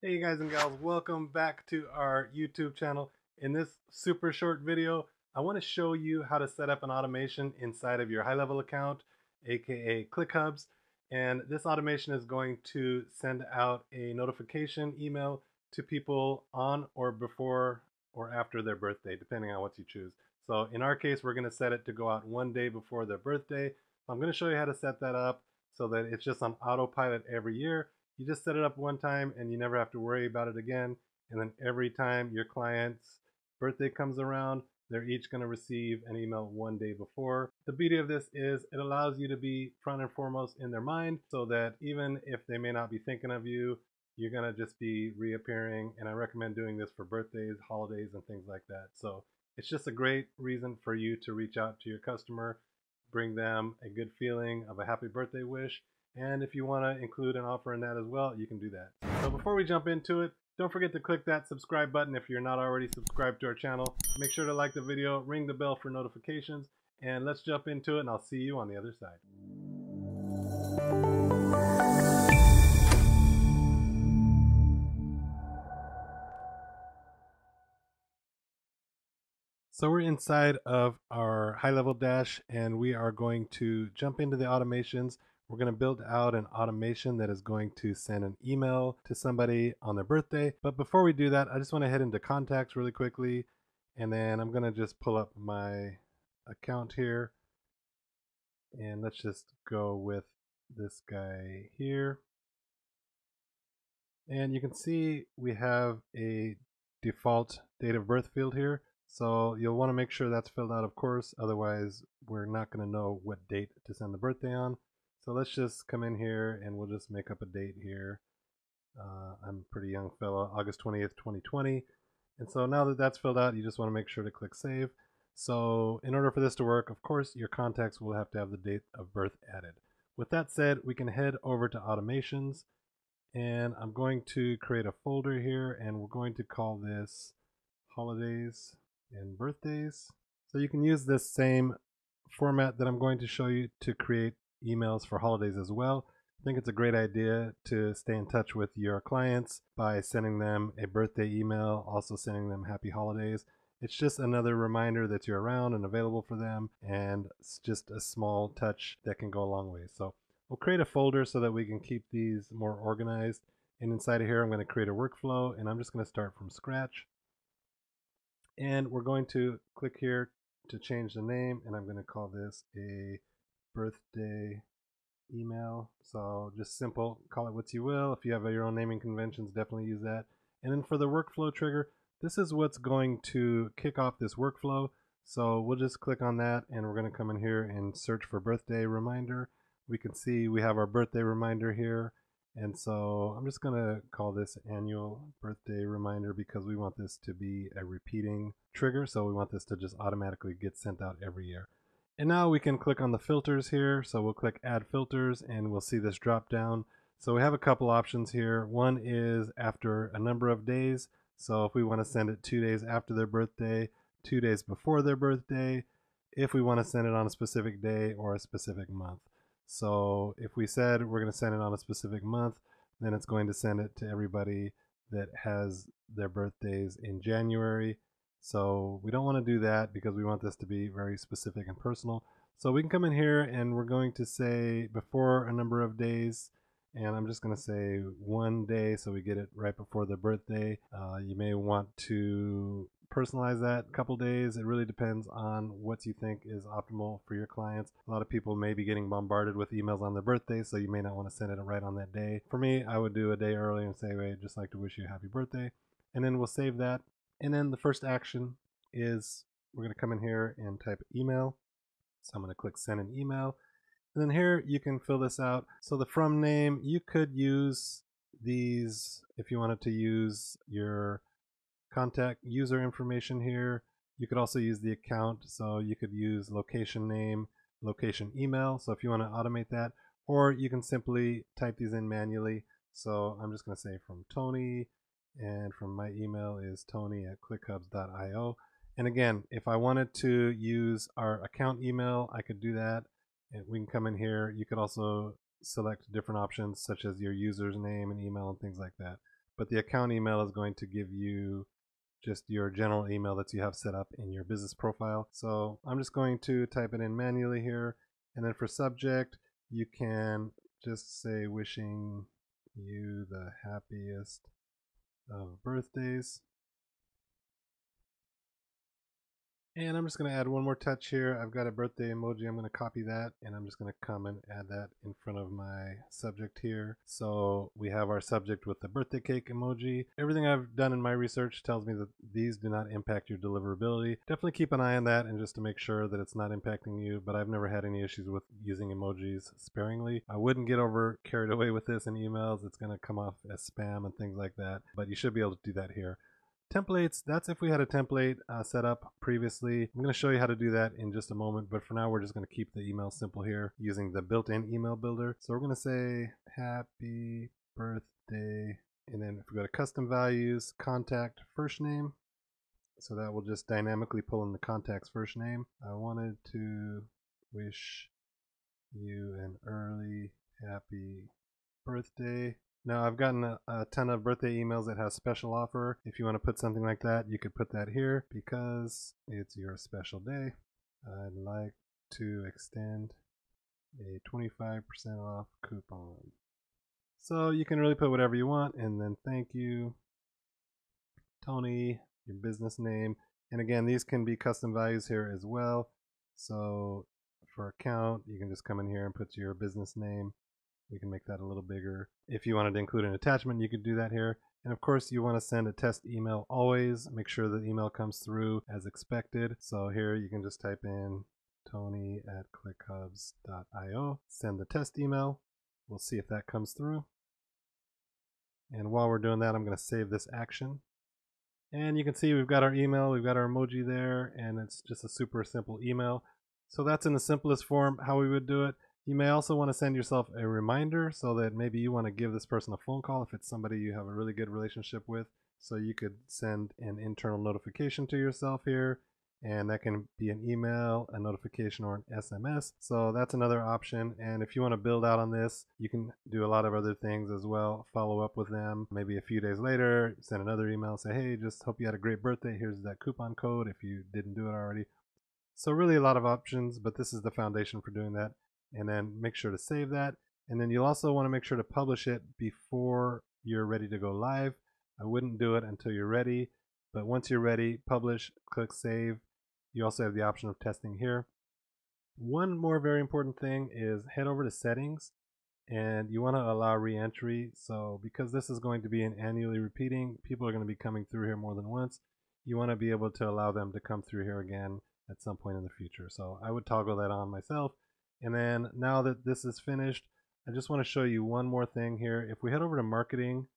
Hey guys and gals, welcome back to our YouTube channel. In this super short video, I want to show you how to set up an automation inside of your HighLevel account, aka ClickHubs. And this automation is going to send out a notification email to people on or before or after their birthday, depending on what you choose. So in our case, we're going to set it to go out one day before their birthday. I'm going to show you how to set that up so that it's just on autopilot every year. You just set it up one time and you never have to worry about it again. And then every time your client's birthday comes around, they're each going to receive an email one day before. The beauty of this is it allows you to be front and foremost in their mind so that even if they may not be thinking of you, you're going to just be reappearing. And I recommend doing this for birthdays, holidays, and things like that. So it's just a great reason for you to reach out to your customer, bring them a good feeling of a happy birthday wish. And if you want to include an offer in that as well, you can do that. So before we jump into it, don't forget to click that subscribe button if you're not already subscribed to our channel. Make sure to like the video, ring the bell for notifications, and let's jump into it, and I'll see you on the other side. So we're inside of our HighLevel dash, and we are going to jump into the automations. We're going to build out an automation that is going to send an email to somebody on their birthday. But before we do that, I just want to head into contacts really quickly. And then I'm going to just pull up my account here. And let's just go with this guy here. And you can see we have a default date of birth field here. So you'll want to make sure that's filled out, of course. Otherwise, we're not going to know what date to send the birthday on. So let's just come in here and we'll just make up a date here. I'm a pretty young fella, August 20th, 2020. And so now that that's filled out, you just want to make sure to click save. So in order for this to work, of course, your contacts will have to have the date of birth added. With that said, we can head over to automations, and I'm going to create a folder here, and we're going to call this holidays and birthdays. So you can use this same format that I'm going to show you to create emails for holidays as well. I think it's a great idea to stay in touch with your clients by sending them a birthday email, also sending them happy holidays. It's just another reminder that you're around and available for them, and it's just a small touch that can go a long way. So we'll create a folder so that we can keep these more organized. And inside of here, I'm going to create a workflow, and I'm just going to start from scratch. And we're going to click here to change the name, and I'm going to call this a birthday email. So just simple, call it what you will. If you have your own naming conventions, definitely use that. And then for the workflow trigger, this is what's going to kick off this workflow. So we'll just click on that, and we're going to come in here and search for birthday reminder. We can see we have our birthday reminder here. And so I'm just going to call this annual birthday reminder because we want this to be a repeating trigger. So we want this to just automatically get sent out every year. And now we can click on the filters here. So we'll click add filters and we'll see this drop down. So we have a couple options here. One is after a number of days. So if we want to send it 2 days after their birthday, 2 days before their birthday, if we want to send it on a specific day or a specific month. So if we said we're going to send it on a specific month, then it's going to send it to everybody that has their birthdays in January. So we don't want to do that because we want this to be very specific and personal. So we can come in here and we're going to say before a number of days, and I'm just going to say 1 day so we get it right before their birthday. You may want to personalize that a couple days. It really depends on what you think is optimal for your clients. A lot of people may be getting bombarded with emails on their birthday, so you may not want to send it right on that day. For me, I would do a day early and say, hey, I'd just like to wish you a happy birthday. And then we'll save that. And then the first action is we're going to come in here and type email. So I'm going to click send an email. And then here you can fill this out. So the from name, you could use these if you wanted to use your contact user information here. You could also use the account. So you could use location name, location email. So if you want to automate that, or you can simply type these in manually. So I'm just going to say from Tony, and from my email is tony@clickhubs.io. And again, if I wanted to use our account email, I could do that. And we can come in here. You could also select different options such as your user's name and email and things like that. but the account email is going to give you just your general email that you have set up in your business profile. So I'm just going to type it in manually here. And then for subject, you can just say wishing you the happiest of birthdays. And I'm just going to add one more touch here. I've got a birthday emoji. I'm going to copy that and I'm just going to come and add that in front of my subject here. So we have our subject with the birthday cake emoji. Everything I've done in my research tells me that these do not impact your deliverability. Definitely keep an eye on that and just to make sure that it's not impacting you, but I've never had any issues with using emojis sparingly. I wouldn't get carried away with this in emails. It's going to come off as spam and things like that, but you should be able to do that here. Templates, that's if we had a template set up previously. I'm going to show you how to do that in just a moment, but for now we're just going to keep the email simple here using the built-in email builder. So we're going to say happy birthday, and then if we go to custom values, contact first name, so that will just dynamically pull in the contact's first name. I wanted to wish you an early happy birthday. Now I've gotten a ton of birthday emails that have special offer. If you want to put something like that, you could put that here. Because it's your special day, I'd like to extend a 25% off coupon. So you can really put whatever you want, and then thank you, Tony, your business name. And again, these can be custom values here as well. So for account, you can just come in here and put your business name. We can make that a little bigger. If you wanted to include an attachment, you could do that here. And of course, you want to send a test email always. Make sure the email comes through as expected. So here you can just type in tony@clickhubs.io, send the test email. We'll see if that comes through. And while we're doing that, I'm going to save this action. And you can see we've got our email, we've got our emoji there, and it's just a super simple email. So that's in the simplest form how we would do it. You may also want to send yourself a reminder so that maybe you want to give this person a phone call if it's somebody you have a really good relationship with. So you could send an internal notification to yourself here, and that can be an email, a notification, or an SMS. So that's another option. And if you want to build out on this, you can do a lot of other things as well. Follow up with them maybe a few days later, send another email, say, hey, just hope you had a great birthday. Here's that coupon code if you didn't do it already. So really a lot of options, but this is the foundation for doing that. And then make sure to save that. And then you'll also want to make sure to publish it before you're ready to go live. I wouldn't do it until you're ready, but once you're ready, publish, click save. You also have the option of testing here. One more very important thing is head over to settings, and you want to allow re-entry. So because this is going to be an annually repeating, people are going to be coming through here more than once. You want to be able to allow them to come through here again at some point in the future. So I would toggle that on myself. And then now that this is finished, I just want to show you one more thing here. If we head over to marketing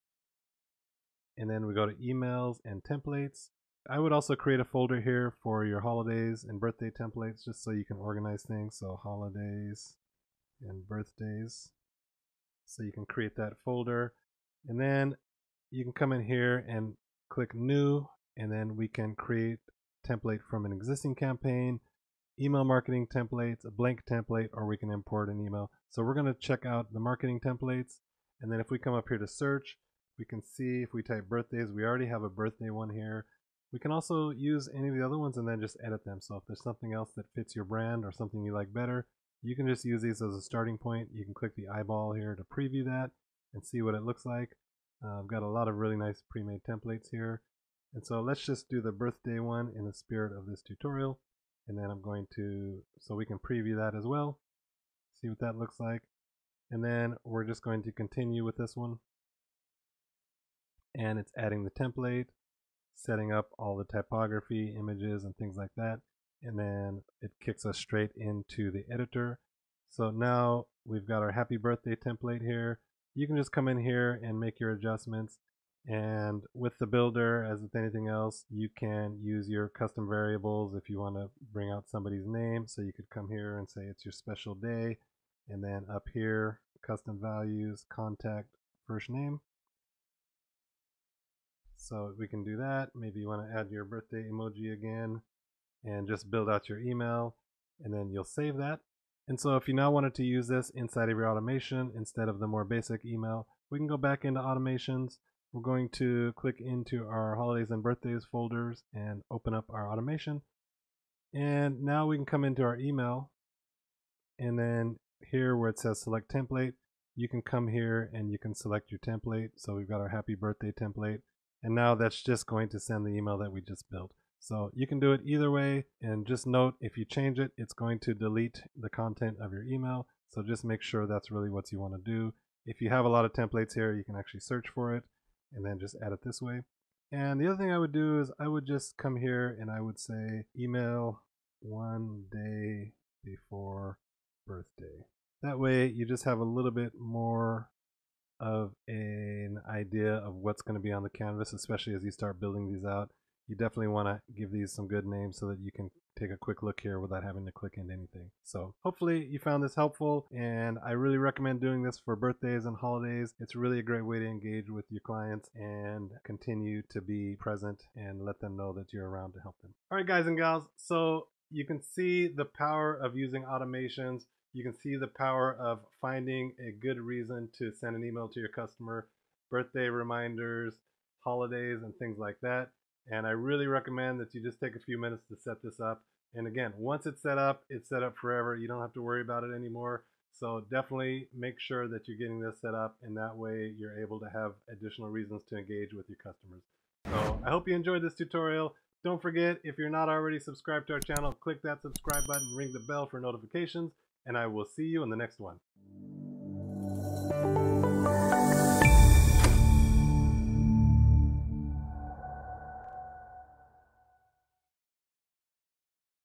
and then we go to emails and templates, I would also create a folder here for your holidays and birthday templates just so you can organize things. So holidays and birthdays. So you can create that folder. And then you can come in here and click new, and then we can create a template from an existing campaign, email marketing templates, a blank template, or we can import an email. So we're going to check out the marketing templates, and then if we come up here to search, we can see if we type birthdays, we already have a birthday one here. We can also use any of the other ones and then just edit them. So if there's something else that fits your brand or something you like better, you can just use these as a starting point. You can click the eyeball here to preview that and see what it looks like. I've got a lot of really nice pre-made templates here. And so let's just do the birthday one in the spirit of this tutorial. And then I'm going to, so we can preview that as well, see what that looks like. And then we're just going to continue with this one. And it's adding the template, setting up all the typography, images, and things like that. And then it kicks us straight into the editor. So now we've got our happy birthday template here. You can just come in here and make your adjustments. And with the builder, as with anything else, you can use your custom variables if you want to bring out somebody's name. So you could come here and say it's your special day. And then up here, custom values, contact, first name. So we can do that. Maybe you want to add your birthday emoji again and just build out your email, and then you'll save that. And so if you now wanted to use this inside of your automation instead of the more basic email, we can go back into automations. we're going to click into our holidays and birthdays folders and open up our automation. And now we can come into our email, and then here where it says select template, you can come here and you can select your template. So we've got our happy birthday template, and now that's just going to send the email that we just built. So you can do it either way, and just note if you change it, it's going to delete the content of your email. So just make sure that's really what you want to do. If you have a lot of templates here, you can actually search for it and then just add it this way. And the other thing I would do is I would just come here and I would say email 1 day before birthday. That way you just have a little bit more of an idea of what's going to be on the canvas, especially as you start building these out. You definitely want to give these some good names so that you can take a quick look here without having to click into anything. So hopefully you found this helpful, and I really recommend doing this for birthdays and holidays. It's really a great way to engage with your clients and continue to be present and let them know that you're around to help them. All right, guys and gals, so you can see the power of using automations. You can see the power of finding a good reason to send an email to your customer, birthday reminders, holidays, and things like that. And I really recommend that you just take a few minutes to set this up. And again, once it's set up forever. You don't have to worry about it anymore. So definitely make sure that you're getting this set up, and that way you're able to have additional reasons to engage with your customers. So I hope you enjoyed this tutorial. Don't forget, if you're not already subscribed to our channel, click that subscribe button, ring the bell for notifications, and I will see you in the next one.